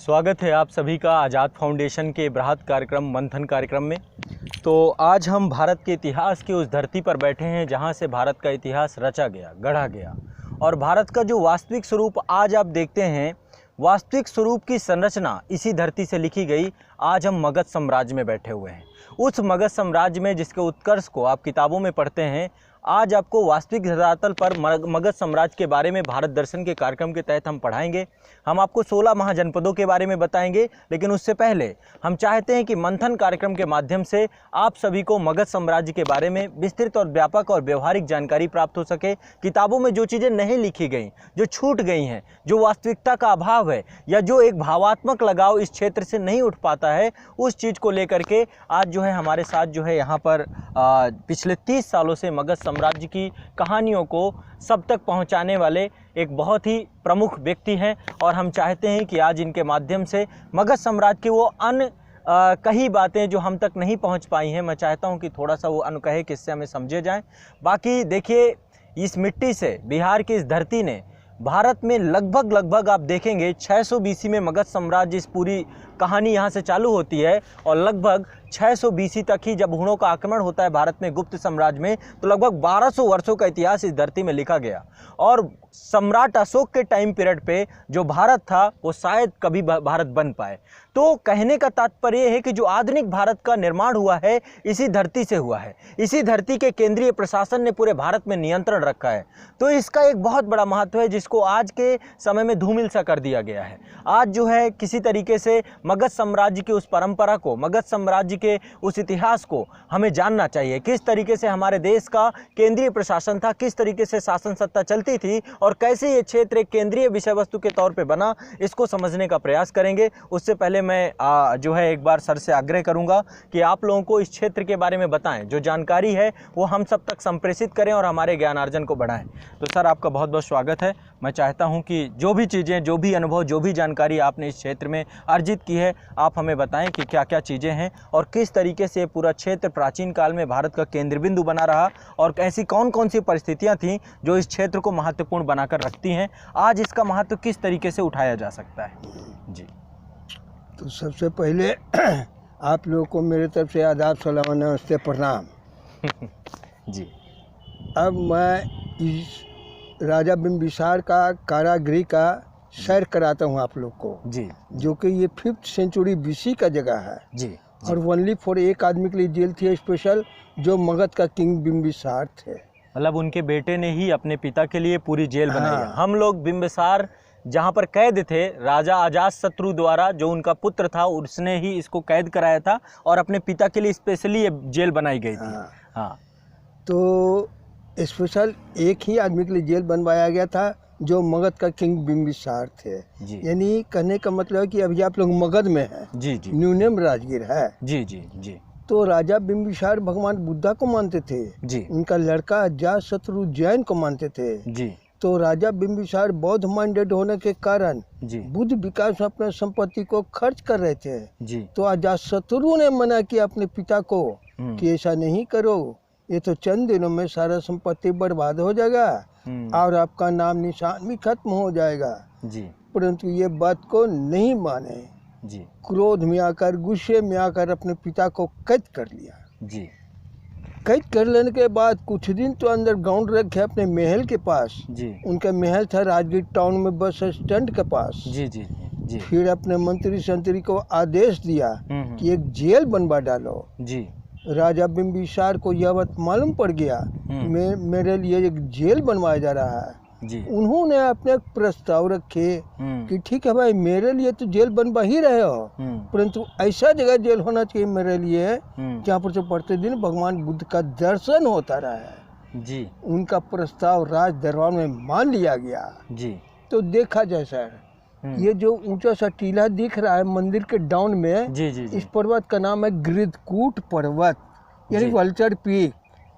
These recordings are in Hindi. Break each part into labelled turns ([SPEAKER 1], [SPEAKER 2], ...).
[SPEAKER 1] स्वागत है आप सभी का आज़ाद फाउंडेशन के बृहद कार्यक्रम मंथन कार्यक्रम में। तो आज हम भारत के इतिहास की उस धरती पर बैठे हैं जहां से भारत का इतिहास रचा गया, गढ़ा गया। और भारत का जो वास्तविक स्वरूप आज आप देखते हैं, वास्तविक स्वरूप की संरचना इसी धरती से लिखी गई। आज हम मगध साम्राज्य में बैठे हुए हैं, उस मगध साम्राज्य में जिसके उत्कर्ष को आप किताबों में पढ़ते हैं। आज आपको वास्तविक धरातल पर मगध साम्राज्य के बारे में भारत दर्शन के कार्यक्रम के तहत हम पढ़ाएंगे। हम आपको 16 महाजनपदों के बारे में बताएंगे, लेकिन उससे पहले हम चाहते हैं कि मंथन कार्यक्रम के माध्यम से आप सभी को मगध साम्राज्य के बारे में विस्तृत और व्यापक और व्यवहारिक जानकारी प्राप्त हो सके। किताबों में जो चीज़ें नहीं लिखी गई, जो छूट गई हैं, जो वास्तविकता का अभाव है या जो एक भावात्मक लगाव इस क्षेत्र से नहीं उठ पाता है, उस चीज़ को लेकर के आज जो है हमारे साथ जो है यहाँ पर पिछले 30 सालों से मगध साम्राज्य की कहानियों को सब तक पहुंचाने वाले एक बहुत ही प्रमुख व्यक्ति हैं। और हम चाहते हैं कि आज इनके माध्यम से मगध साम्राज्य की वो अन्य कई बातें जो हम तक नहीं पहुंच पाई हैं, मैं चाहता हूं कि थोड़ा सा वो अनकहे किस्से हमें समझे जाएं। बाकी देखिए, इस मिट्टी से, बिहार की इस धरती ने भारत में लगभग आप देखेंगे 600 BC में मगध साम्राज्य, इस पूरी कहानी यहाँ से चालू होती है और लगभग 600 BC तक ही जब हुणों का आक्रमण होता है भारत में गुप्त साम्राज्य में, तो लगभग 1200 वर्षों का इतिहास इस धरती में लिखा गया। और सम्राट अशोक के टाइम पीरियड पे जो भारत था वो शायद कभी भारत बन पाए। तो कहने का तात्पर्य है कि जो आधुनिक भारत का निर्माण हुआ है इसी धरती से हुआ है। इसी धरती के केंद्रीय प्रशासन ने पूरे भारत में नियंत्रण रखा है। तो इसका एक बहुत बड़ा महत्व है जिसको आज के समय में धूमिल सा कर दिया गया है। आज जो है किसी तरीके से मगध साम्राज्य की उस परंपरा को, मगध साम्राज्य के उस इतिहास को हमें जानना चाहिए। किस तरीके से हमारे देश का केंद्रीय प्रशासन था, किस तरीके से शासन सत्ता चलती थी और कैसे ये क्षेत्र एक केंद्रीय विषय वस्तु के तौर पे बना, इसको समझने का प्रयास करेंगे। उससे पहले मैं जो है एक बार सर से आग्रह करूंगा कि आप लोगों को इस क्षेत्र के बारे में बताएं, जो जानकारी है वो हम सब तक संप्रेषित करें और हमारे ज्ञानार्जन को बढ़ाएं। तो सर, आपका बहुत बहुत स्वागत है। मैं चाहता हूं कि जो भी चीज़ें, जो भी अनुभव, जो भी जानकारी आपने इस क्षेत्र में अर्जित की है, आप हमें बताएं कि क्या क्या चीज़ें हैं और किस तरीके से पूरा क्षेत्र प्राचीन काल में भारत का केंद्र बिंदु बना रहा और ऐसी कौन कौन सी परिस्थितियां थीं जो इस क्षेत्र को महत्वपूर्ण बनाकर रखती हैं। आज इसका महत्व किस तरीके से उठाया जा सकता है? जी।
[SPEAKER 2] तो सबसे पहले आप लोगों को मेरे तरफ से आदाब, सलाम, नमस्ते, प्रणाम।
[SPEAKER 1] जी।
[SPEAKER 2] अब मैं इस राजा बिंबिसार का कारागृह का सैर कराता हूँ आप लोग को।
[SPEAKER 1] जी।
[SPEAKER 2] जो कि ये 5th सेंचुरी BC का जगह है।
[SPEAKER 1] जी।
[SPEAKER 2] और ओनली फॉर एक आदमी के लिए जेल थी स्पेशल, जो मगध का किंग बिंबिसार थे।
[SPEAKER 1] मतलब उनके बेटे ने ही अपने पिता के लिए पूरी जेल बनाई है।
[SPEAKER 2] हाँ।
[SPEAKER 1] हम लोग बिंबिसार जहाँ पर कैद थे, राजा अजातशत्रु द्वारा, जो उनका पुत्र था, उसने ही इसको कैद कराया था और अपने पिता के लिए स्पेशली ये जेल बनाई गई थी। हाँ।
[SPEAKER 2] तो स्पेशल एक ही आदमी के लिए जेल बनवाया गया था जो मगध का किंग बिंबिसार थे। यानी कहने का मतलब है कि अभी आप लोग मगध में हैं।
[SPEAKER 1] जी जी।
[SPEAKER 2] न्यूनम राजगीर है।
[SPEAKER 1] जी जी जी।
[SPEAKER 2] तो राजा बिंबिसार भगवान बुद्धा को मानते थे
[SPEAKER 1] जी।
[SPEAKER 2] उनका लड़का अजातशत्रु जैन को मानते थे
[SPEAKER 1] जी।
[SPEAKER 2] तो राजा बिंबिसार बौद्ध माइंडेड होने के कारण
[SPEAKER 1] जी।
[SPEAKER 2] बुद्ध विकास में अपने संपत्ति को खर्च कर रहे थे।
[SPEAKER 1] जी।
[SPEAKER 2] तो अजातशत्रु ने मना किया अपने पिता को कि ऐसा नहीं करो, ये तो चंद दिनों में सारा संपत्ति बर्बाद हो जाएगा और आपका नाम निशान भी खत्म हो जाएगा।
[SPEAKER 1] जी।
[SPEAKER 2] परंतु ये बात को नहीं माने।
[SPEAKER 1] जी।
[SPEAKER 2] क्रोध में आकर, गुस्से में आकर अपने पिता को कैद कर लिया।
[SPEAKER 1] जी।
[SPEAKER 2] कैद कर लेने के बाद कुछ दिन तो अंडरग्राउंड रखे अपने महल के पास।
[SPEAKER 1] जी।
[SPEAKER 2] उनका महल था राजगीर टाउन में बस स्टैंड के पास।
[SPEAKER 1] जी जी जी।
[SPEAKER 2] फिर अपने मंत्री संतरी को आदेश दिया कि एक जेल बनवा डालो।
[SPEAKER 1] जी।
[SPEAKER 2] राजा बिंबिसार को यह बात मालूम पड़ गया मेरे लिए एक जेल बनवाया जा रहा है।
[SPEAKER 1] जी।
[SPEAKER 2] उन्होंने अपने प्रस्ताव रखे कि ठीक है भाई, मेरे लिए तो जेल बनवा ही रहे हो, परंतु ऐसा जगह जेल होना चाहिए मेरे लिए जहाँ पर से प्रतिदिन भगवान बुद्ध का दर्शन होता रहा है।
[SPEAKER 1] जी।
[SPEAKER 2] उनका प्रस्ताव राज दरबार में मान लिया गया। जी। तो देखा जाए सर, ये जो ऊंचा सा टीला दिख रहा है मंदिर के डाउन में,
[SPEAKER 1] जी जी जी।
[SPEAKER 2] इस पर्वत का नाम है गृधकूट पर्वत, यानी वल्चर पीक।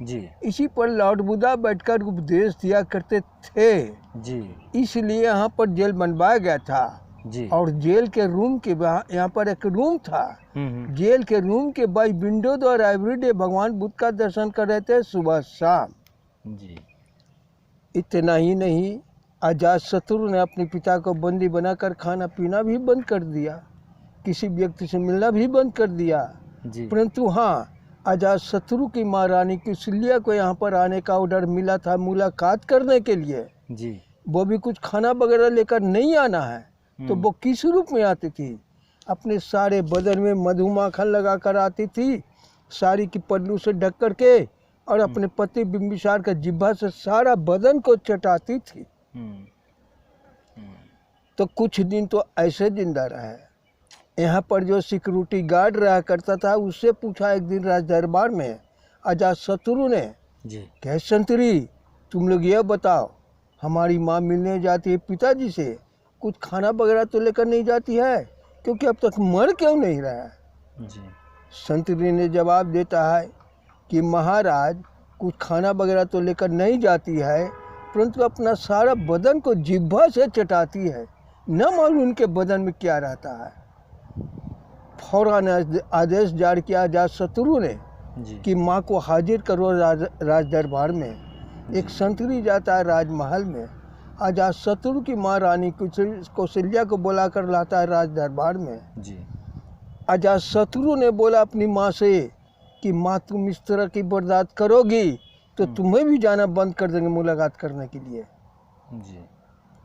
[SPEAKER 2] जी। इसी पर लॉर्ड बुद्धा बैठकर उपदेश दिया करते थे। जी। इसलिए यहाँ पर जेल बनवाया गया था। जी। और जेल के रूम के यहाँ पर एक रूम था। जेल के रूम के बाई विंडो द्वारा एवरीडे भगवान बुद्ध का दर्शन कर रहे थे सुबह शाम। जी। इतना ही नहीं, अजातशत्रु ने अपने पिता को बंदी बनाकर खाना पीना भी बंद कर दिया, किसी व्यक्ति से मिलना भी बंद कर दिया। परंतु हाँ, अजातशत्रु की माँ रानी कौशल्या को यहाँ पर आने का ऑर्डर मिला था मुलाकात करने के लिए जी। वो भी कुछ खाना वगैरह लेकर नहीं आना है, तो वो किस रूप में आती थी? अपने सारे बदन में मधुमाखन लगा कर आती थी, साड़ी की पल्लू से ढक कर के, और अपने पति बिंबिसार का जिह्वा से सारा बदन को चटाती थी। तो कुछ दिन तो ऐसे जिंदा रहा है। यहाँ पर जो सिक्योरिटी गार्ड रहा करता था, उससे पूछा एक दिन राज दरबार में अजातशत्रु ने जी, कह संतरी तुम लोग ये बताओ, हमारी माँ मिलने जाती है पिताजी से, कुछ खाना वगैरह तो लेकर नहीं जाती है, क्योंकि अब तक मर क्यों नहीं रहा है जी। संतरी ने जवाब देता है कि महाराज, कुछ खाना वगैरह तो लेकर नहीं जाती है, परंतु अपना सारा बदन को जिह्वा से चटाती है, न मालूम उनके बदन में क्या रहता है। फौरन आदेश जारी किया अजातशत्रु ने कि माँ को हाजिर करो राज दरबार में। एक संतरी जाता है राजमहल में, अजातशत्रु की माँ रानी कौशल्या को बुला कर लाता है राज दरबार में जी। अजातशत्रु ने बोला अपनी माँ से कि माँ तुम इस तरह की बर्दाश्त करोगी तो तुम्हें भी जाना बंद कर देंगे मुलाकात करने के लिए जी।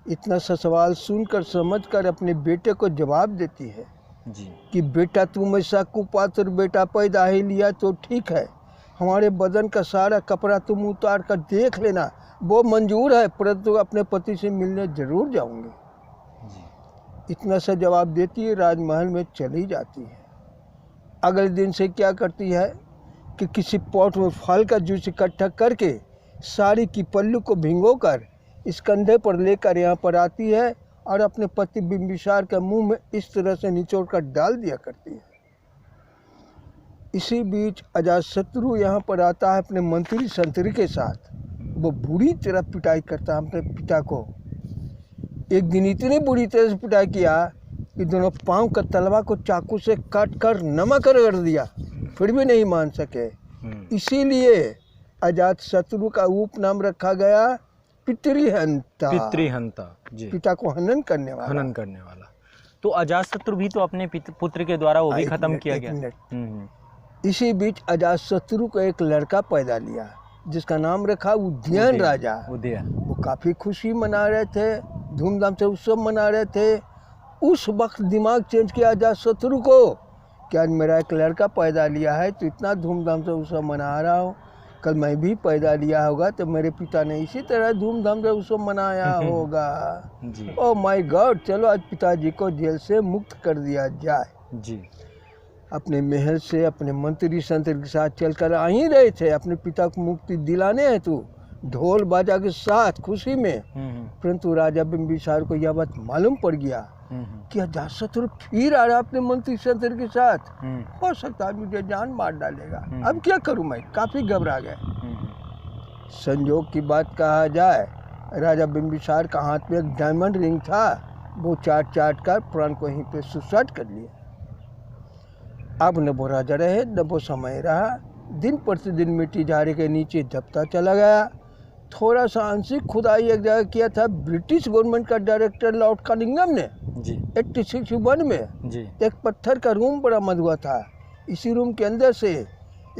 [SPEAKER 2] इतना सा सवाल सुनकर समझकर अपने बेटे को जवाब देती है जी कि बेटा तुम ऐसा कुपात्र बेटा पैदा ही लिया तो ठीक है, हमारे बदन का सारा कपड़ा तुम उतार कर देख लेना, वो मंजूर है, परंतु अपने पति से मिलने जरूर जाऊंगी जी। इतना सा जवाब देती है, राजमहल में चली जाती है। अगले दिन से क्या करती है कि किसी पॉट में फल का जूस इकट्ठा करके साड़ी की पल्लू को भिगोकर इस कंधे पर लेकर यहाँ पर आती है और अपने पति बिंबिसार के मुंह में इस तरह से निचोड़ कर डाल दिया करती है। इसी बीच अजातशत्रु यहाँ पर आता है अपने मंत्री संतरी के साथ। वो बुरी तरह पिटाई करता है अपने पिता को। एक दिन इतनी बुरी तरह से पिटाई किया कि दोनों पाँव का तलवा को चाकू से काट कर नमक रगड़ दिया, फिर भी नहीं मान सके। इसीलिए अजातशत्रु का उपनाम रखा गया पितृहंता। पितृहंता जी, पिता को हनन करने वाला।
[SPEAKER 1] तो अजातशत्रु भी तो अपने पुत्र के द्वारा वो भी खत्म किया गया।
[SPEAKER 2] इसी बीच अजातशत्रु को एक लड़का पैदा लिया जिसका नाम रखा उदयन राजा। वो काफ़ी खुशी मना रहे थे, धूमधाम से उत्सव मना रहे थे। उस वक्त दिमाग चेंज किया अजातशत्रु को कि आज मेरा एक लड़का पैदा लिया है तो इतना धूमधाम से उत्सव मना रहा हूँ, कल मैं भी पैदा लिया होगा तो मेरे पिता ने इसी तरह धूमधाम से उत्सव मनाया होगा। ओह माय गॉड, चलो आज पिताजी को जेल से मुक्त कर दिया जाए जी। अपने महल से अपने मंत्री संतरी के साथ चलकर आ ही रहे थे अपने पिता को मुक्ति दिलाने हेतु ढोल बाजा के साथ खुशी में। परंतु राजा बिंबिसार को यह बात मालूम पड़ गया कि अजातशत्रु फिर आ रहा अपने मंत्री संतरी के साथ, हो सकता है मुझे जान मार डालेगा, अब क्या करूं मैं, काफी घबरा गए। संजोग की बात कहा जाए, राजा बिंबिसार का हाथ में एक डायमंड रिंग था, वो चाट कर प्राण को यहीं पे सुसाइड कर लिया। अब न वो राजा रहे न वो समय रहा, दिन प्रतिदिन मिट्टी झाड़ी के नीचे दबता चला गया। थोड़ा सा आंशिक खुदाई एक जगह किया था ब्रिटिश गवर्नमेंट का डायरेक्टर लॉर्ड कनिंघम ने जी 86 में जी। एक पत्थर का रूम बरामद हुआ था। इसी रूम के अंदर से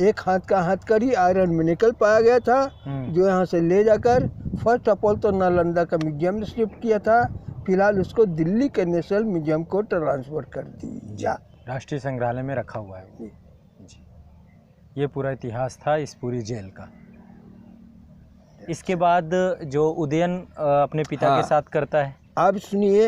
[SPEAKER 2] एक हाथ का हथकड़ी आयरन में निकल पाया गया था, जो यहाँ से ले जाकर फर्स्ट ऑफ ऑल तो नालंदा का म्यूजियम में शिफ्ट किया था, फिलहाल उसको दिल्ली के नेशनल म्यूजियम को ट्रांसफर कर दिया,
[SPEAKER 1] राष्ट्रीय संग्रहालय में रखा हुआ है जी। ये पूरा इतिहास था इस पूरी जेल का। इसके बाद जो उदयन अपने पिता के साथ करता है,
[SPEAKER 2] आप सुनिए।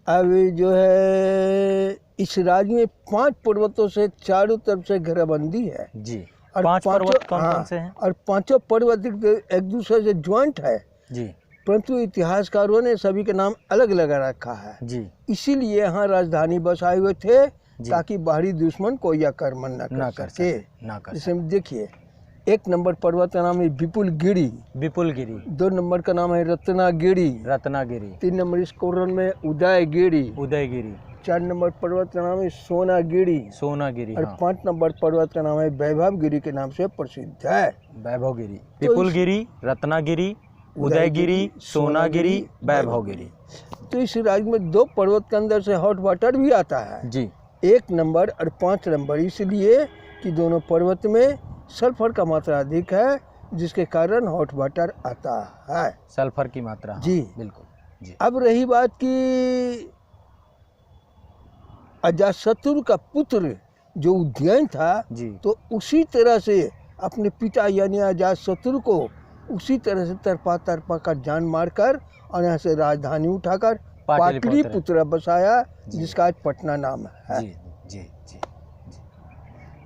[SPEAKER 2] अब जो है इस राज्य में 5 पर्वतों से चारों तरफ से घेराबंदी है जी।
[SPEAKER 1] और 5 पर्वत कौन से हैं?
[SPEAKER 2] और 5 पर्वत एक दूसरे से ज्वाइंट है जी, परंतु इतिहासकारों ने सभी के नाम अलग अलग रखा है जी। इसीलिए यहाँ राजधानी बसाए हुए थे ताकि बाहरी दुश्मन कोई आक्रमण न कर सके। जैसे देखिए, 1 नंबर पर्वत का नाम है विपुल गिरी। 2 नंबर का नाम है रत्नागिरी। 3 नंबर इस कोरन में उदयगिरी। 4 नंबर पर्वत का नाम है सोनागिरी। और 5 नंबर पर्वत का नाम है वैभवगिरी के नाम से प्रसिद्ध है।
[SPEAKER 1] वैभवगिरी, विपुलगिरी, रत्नागिरी, उदयगिरी, सोनागिरी, वैभवगिरी।
[SPEAKER 2] तो इस राज्य में 2 पर्वत के अंदर से हॉट वाटर भी आता है
[SPEAKER 1] जी।
[SPEAKER 2] 1 नंबर और 5 नंबर, इसलिए कि दोनों पर्वत में सल्फर का मात्रा अधिक है, जिसके कारण हॉट वाटर आता है।
[SPEAKER 1] सल्फर की मात्रा,
[SPEAKER 2] जी
[SPEAKER 1] बिल्कुल जी।
[SPEAKER 2] अब रही बात कि अजातशत्रु का पुत्र जो उज्जैन था
[SPEAKER 1] जी।
[SPEAKER 2] तो उसी तरह से अपने पिता यानी अजातशत्रु को उसी तरह से तरपा कर जान मारकर और यहाँ से राजधानी उठाकर पाटलिपुत्र बसाया, जिसका आज पटना नाम है।
[SPEAKER 1] जी जी जी जी।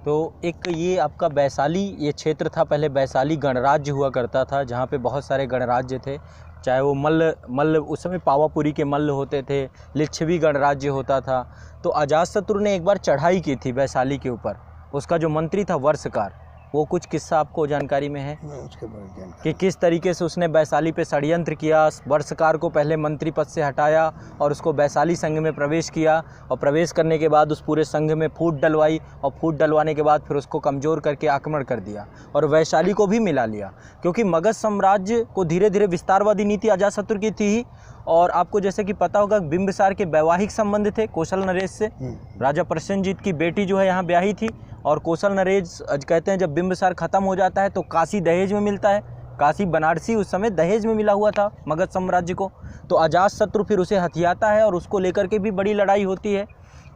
[SPEAKER 1] तो एक ये आपका वैशाली ये क्षेत्र था, पहले वैशाली गणराज्य हुआ करता था, जहाँ पे बहुत सारे गणराज्य थे, चाहे वो मल्ल उस समय पावापुरी के मल्ल होते थे, लिच्छवी गणराज्य होता था। तो अजातशत्रु ने एक बार चढ़ाई की थी वैशाली के ऊपर, उसका जो मंत्री था वर्षकार, वो कुछ किस्सा आपको जानकारी में है
[SPEAKER 2] उसके बारे में जानकारी
[SPEAKER 1] कि किस तरीके से उसने वैशाली पे षड्यंत्र किया, वर्षकार को पहले मंत्री पद से हटाया और उसको वैशाली संघ में प्रवेश किया, और प्रवेश करने के बाद उस पूरे संघ में फूट डलवाई, और फूट डलवाने के बाद फिर उसको कमज़ोर करके आक्रमण कर दिया और वैशाली को भी मिला लिया, क्योंकि मगध साम्राज्य को धीरे धीरे विस्तारवादी नीति अजातशत्रु की थी। और आपको जैसे कि पता होगा बिंबिसार के वैवाहिक संबंध थे कौशल नरेश से, राजा प्रसेनजीत की बेटी जो है यहाँ ब्याही थी, और कौशल नरेश कहते हैं जब बिंबिसार ख़त्म हो जाता है तो काशी दहेज में मिलता है, काशी बनारसी उस समय दहेज में मिला हुआ था मगध साम्राज्य को। तो अजातशत्रु फिर उसे हथियाता है और उसको लेकर के भी बड़ी लड़ाई होती है।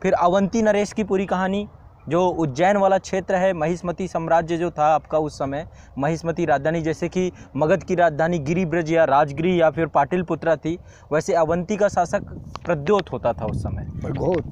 [SPEAKER 1] फिर अवंती नरेश की पूरी कहानी, जो उज्जैन वाला क्षेत्र है, महिष्मती साम्राज्य जो था आपका उस समय, महिष्मती राजधानी, जैसे कि मगध की राजधानी गिरिब्रज या राजगिरी या फिर पाटलिपुत्रा थी, वैसे अवंती का शासक प्रद्योत होता था उस समय।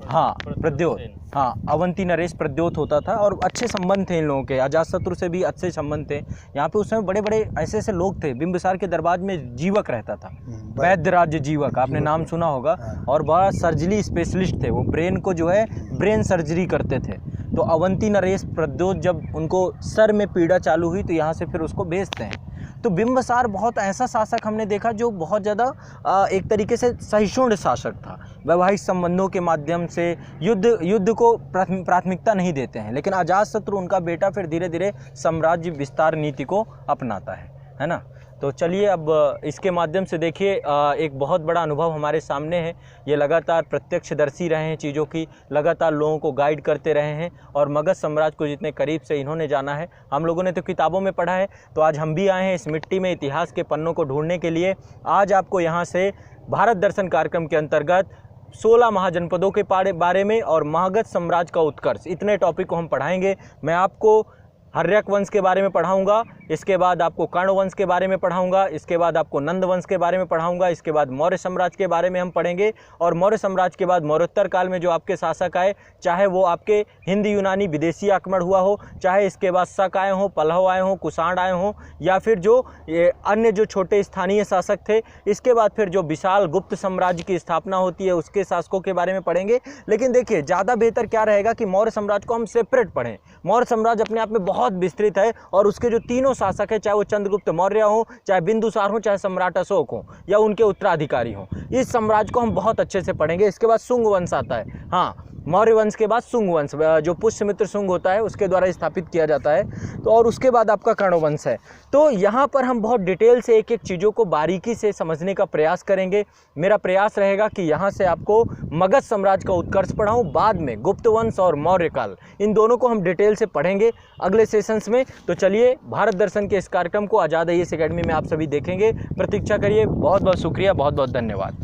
[SPEAKER 1] हाँ प्रद्योत, हाँ अवंती नरेश प्रद्योत होता था, और अच्छे संबंध थे इन लोगों के, अजातशत्रु से भी अच्छे संबंध थे। यहाँ पे उस समय बड़े बड़े ऐसे ऐसे लोग थे, बिंबिसार के दरबार में जीवक रहता था, वैद्य राज्य जीवक, आपने नाम सुना होगा, और बड़ा सर्जरी स्पेशलिस्ट थे, वो ब्रेन को जो है ब्रेन सर्जरी करते थे। तो अवंती नरेश प्रद्योत जब उनको सर में पीड़ा चालू हुई तो यहाँ से फिर उसको भेजते हैं। तो बिंबिसार बहुत ऐसा शासक हमने देखा जो बहुत ज़्यादा एक तरीके से सहिष्णु शासक था, वैवाहिक संबंधों के माध्यम से युद्ध को प्राथमिकता नहीं देते हैं। लेकिन अजातशत्रु उनका बेटा फिर धीरे धीरे साम्राज्य विस्तार नीति को अपनाता है ना। तो चलिए अब इसके माध्यम से देखिए एक बहुत बड़ा अनुभव हमारे सामने है, ये लगातार प्रत्यक्षदर्शी रहे हैं चीज़ों की, लगातार लोगों को गाइड करते रहे हैं, और मगध साम्राज्य को जितने करीब से इन्होंने जाना है, हम लोगों ने तो किताबों में पढ़ा है, तो आज हम भी आए हैं इस मिट्टी में इतिहास के पन्नों को ढूंढने के लिए। आज आपको यहाँ से भारत दर्शन कार्यक्रम के अंतर्गत 16 महाजनपदों के बारे में और मगध साम्राज्य का उत्कर्ष, इतने टॉपिक को हम पढ़ाएंगे। मैं आपको हर्यक वंश के बारे में पढ़ाऊंगा, इसके बाद आपको कर्ण वंश के बारे में पढ़ाऊंगा, इसके बाद आपको नंद वंश के बारे में पढ़ाऊंगा, इसके बाद मौर्य साम्राज्य के बारे में हम पढ़ेंगे, और मौर्य साम्राज्य के बाद मौर्योत्तर काल में जो आपके शासक आए, चाहे वो आपके हिंद यूनानी विदेशी आक्रमण हुआ हो, चाहे इसके बाद शक आए हों, पल्लव आए हों, कुषाण आए हों, या फिर जो अन्य जो छोटे स्थानीय शासक थे, इसके बाद फिर जो विशाल गुप्त साम्राज्य की स्थापना होती है उसके शासकों के बारे में पढ़ेंगे। लेकिन देखिए ज़्यादा बेहतर क्या रहेगा कि मौर्य साम्राज्य को हम सेपरेट पढ़ें। मौर्य साम्राज्य अपने आप में बहुत विस्तृत है, और उसके जो तीनों शासक है, चाहे वो चंद्रगुप्त मौर्य हो, चाहे बिंदुसार हो, चाहे सम्राट अशोक हो, या उनके उत्तराधिकारी हो, इस साम्राज्य को हम बहुत अच्छे से पढ़ेंगे। इसके बाद शुंग वंश आता है, हाँ मौर्य वंश के बाद शुंग वंश जो पुष्यमित्र शुंग होता है उसके द्वारा स्थापित किया जाता है, तो और उसके बाद आपका कर्ण वंश है। तो यहाँ पर हम बहुत डिटेल से एक एक चीज़ों को बारीकी से समझने का प्रयास करेंगे। मेरा प्रयास रहेगा कि यहाँ से आपको मगध साम्राज्य का उत्कर्ष पढ़ाऊँ, बाद में गुप्त वंश और मौर्य काल, इन दोनों को हम डिटेल से पढ़ेंगे अगले सेशंस में। तो चलिए भारत दर्शन के इस कार्यक्रम को आज़ाद आईएएस अकेडमी में आप सभी देखेंगे, प्रतीक्षा करिए। बहुत बहुत शुक्रिया, बहुत बहुत धन्यवाद।